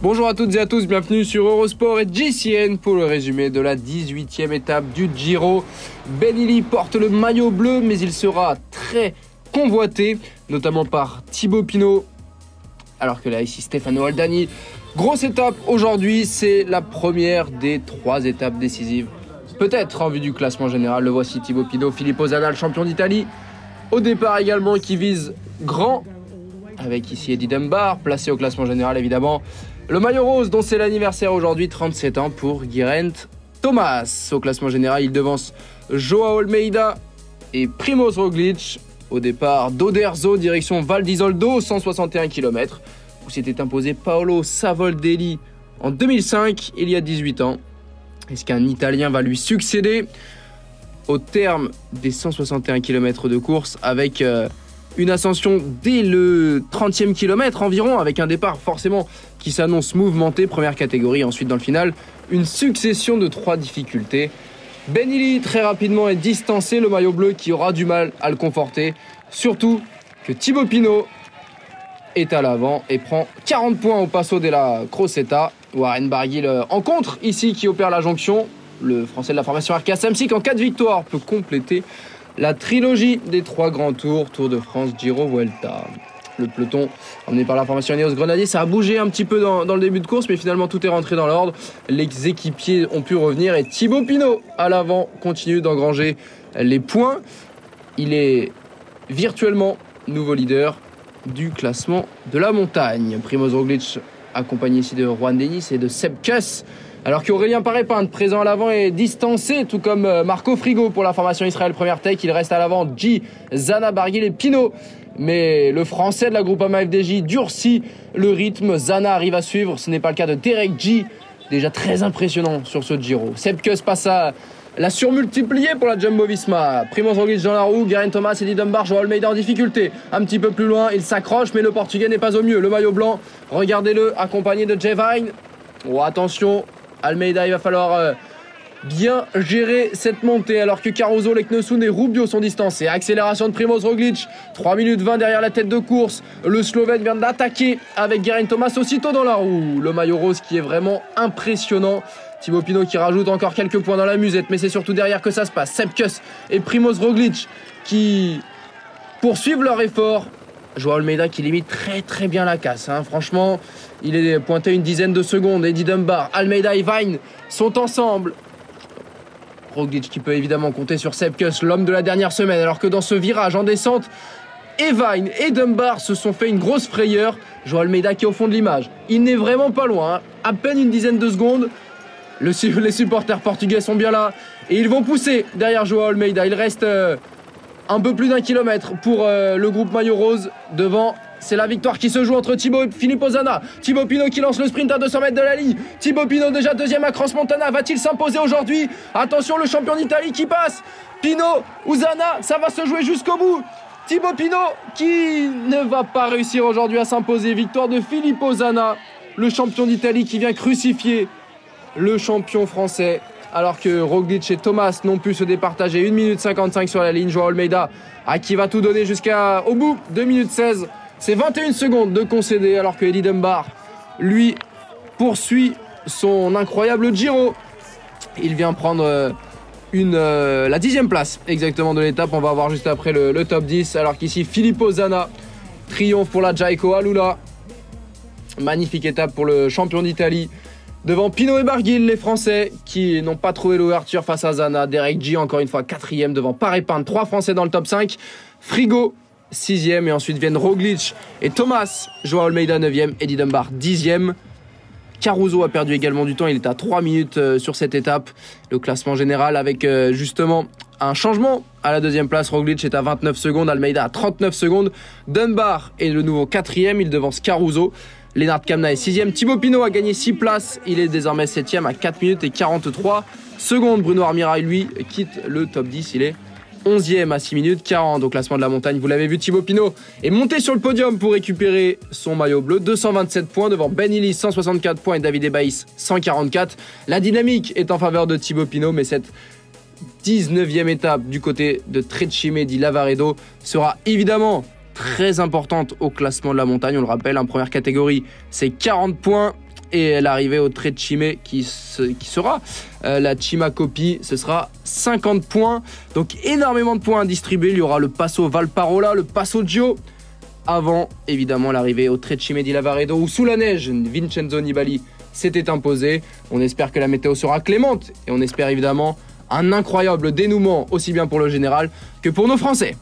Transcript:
Bonjour à toutes et à tous, bienvenue sur Eurosport et GCN pour le résumé de la 18e étape du Giro. Benilly porte le maillot bleu, mais il sera très convoité, notamment par Thibaut Pinot, alors que là ici Stefano Aldani. Grosse étape aujourd'hui, c'est la première des 3 étapes décisives. Peut-être en vue du classement général, le voici Thibaut Pinot, Filippo Zana, le champion d'Italie. Au départ également qui vise grand, avec ici Eddie Dunbar, placé au classement général évidemment. Le maillot rose dont c'est l'anniversaire aujourd'hui, 37 ans pour Geraint Thomas. Au classement général, il devance Joao Almeida et Primoz Roglic. Au départ d'Oderzo, direction Val d'Isoldo, 161 km, où s'était imposé Paolo Savoldelli en 2005, il y a 18 ans. Est-ce qu'un Italien va lui succéder au terme des 161 km de course avec une ascension dès le 30e kilomètre environ, avec un départ forcément qui s'annonce mouvementé, première catégorie, ensuite dans le final, une succession de 3 difficultés. Benilly très rapidement est distancé, le maillot bleu qui aura du mal à le conforter, surtout que Thibaut Pinot est à l'avant et prend 40 points au Passo della Crosetta. Warren Barguil en contre ici qui opère la jonction. Le français de la formation Arkea Samsic en 4 victoires peut compléter la trilogie des 3 grands tours, Tour de France, Giro, Vuelta. Le peloton emmené par la formation Ineos Grenadier, ça a bougé un petit peu dans le début de course, mais finalement tout est rentré dans l'ordre. Les équipiers ont pu revenir et Thibaut Pinot à l'avant continue d'engranger les points. Il est virtuellement nouveau leader du classement de la montagne. Primoz Roglic accompagné ici de Juan Denis et de Seb Kuss, alors qu'Aurélien Paré-Pinte présent à l'avant est distancé, tout comme Marco Frigo pour la formation Israël Première Tech. Il reste à l'avant G, Zana, Barguil et Pinot. Mais le français de la Groupama FDJ durcit le rythme. Zana arrive à suivre, ce n'est pas le cas de Derek G, déjà très impressionnant sur ce Giro. Seb Kuss passe à la surmultipliée pour la Jumbo-Visma. Primoz Roglic dans la roue, Geraint Thomas, Eddie Dunbar, Joao Almeida en difficulté. Un petit peu plus loin, il s'accroche, mais le Portugais n'est pas au mieux. Le maillot blanc, regardez-le, accompagné de Jay Vine. Oh, attention, Almeida, il va falloir bien gérer cette montée, alors que Caruso, Leknesund et Rubio sont distancés. Accélération de Primoz Roglic, 3 minutes 20 derrière la tête de course. Le Slovène vient d'attaquer avec Geraint Thomas aussitôt dans la roue. Le maillot rose qui est vraiment impressionnant. Thibaut Pinot qui rajoute encore quelques points dans la musette, mais c'est surtout derrière que ça se passe. Seb Kuss et Primoz Roglic qui poursuivent leur effort. Joao Almeida qui limite très bien la casse, hein. Franchement, il est pointé une dizaine de secondes. Eddie Dunbar, Almeida et Vine sont ensemble. Roglic qui peut évidemment compter sur Seb Kuss, l'homme de la dernière semaine, alors que dans ce virage en descente, et Vine et Dunbar se sont fait une grosse frayeur. Joao Almeida qui est au fond de l'image, il n'est vraiment pas loin, hein. À peine une dizaine de secondes. Les supporters portugais sont bien là et ils vont pousser derrière Joao Almeida. Il reste un peu plus d'1 kilomètre pour le groupe maillot rose. Devant, c'est la victoire qui se joue entre Thibaut et Filippo Zana. Thibaut Pinot qui lance le sprint à 200 mètres de la ligne. Thibaut Pinot déjà deuxième à Cross Montana. Va-t-il s'imposer aujourd'hui? Attention, le champion d'Italie qui passe. Pinot ou Zana, ça va se jouer jusqu'au bout. Thibaut Pinot qui ne va pas réussir aujourd'hui à s'imposer. Victoire de Filippo Zana, le champion d'Italie qui vient crucifier le champion français, alors que Roglic et Thomas n'ont pu se départager. 1 minute 55 sur la ligne. Joao Almeida qui va tout donner jusqu'au bout. 2 minutes 16. C'est 21 secondes de concéder, alors que Eddie Dunbar, lui, poursuit son incroyable Giro. Il vient prendre la 10e place exactement de l'étape. On va voir juste après le top 10, alors qu'ici Filippo Zana triomphe pour la Jayco Alula. Magnifique étape pour le champion d'Italie. Devant Pinot et Barguil, les Français qui n'ont pas trouvé l'ouverture face à Zana. Derek G, encore une fois, 4e devant Paré-Pinte. 3 Français dans le top 5. Frigo, 6e. Et ensuite viennent Roglic et Thomas. Joao Almeida, 9e. Eddie Dunbar, 10e. Caruso a perdu également du temps. Il est à 3 minutes sur cette étape. Le classement général avec justement un changement à la 2e place. Roglic est à 29 secondes. Almeida à 39 secondes. Dunbar est le nouveau 4e. Il devance Caruso. Lennart Kamna est 6e. Thibaut Pinot a gagné 6 places. Il est désormais 7e à 4 minutes et 43 secondes. Bruno Armirail, lui, quitte le top 10. Il est 11e à 6 minutes 40 au classement de la montagne. Vous l'avez vu, Thibaut Pinot est monté sur le podium pour récupérer son maillot bleu. 227 points devant Benilly, 164 points et David Ebaïs, 144. La dynamique est en faveur de Thibaut Pinot, mais cette 19e étape du côté de Trecime di Lavaredo sera évidemment très importante au classement de la montagne. On le rappelle, en première catégorie, c'est 40 points. et l'arrivée au Trecime qui sera la Cima Coppi, ce sera 50 points. Donc énormément de points à distribuer. Il y aura le Passo Valparola, le Passo Gio, avant évidemment l'arrivée au Trecime di Lavaredo où sous la neige, Vincenzo Nibali s'était imposé. On espère que la météo sera clémente et on espère évidemment un incroyable dénouement aussi bien pour le général que pour nos Français.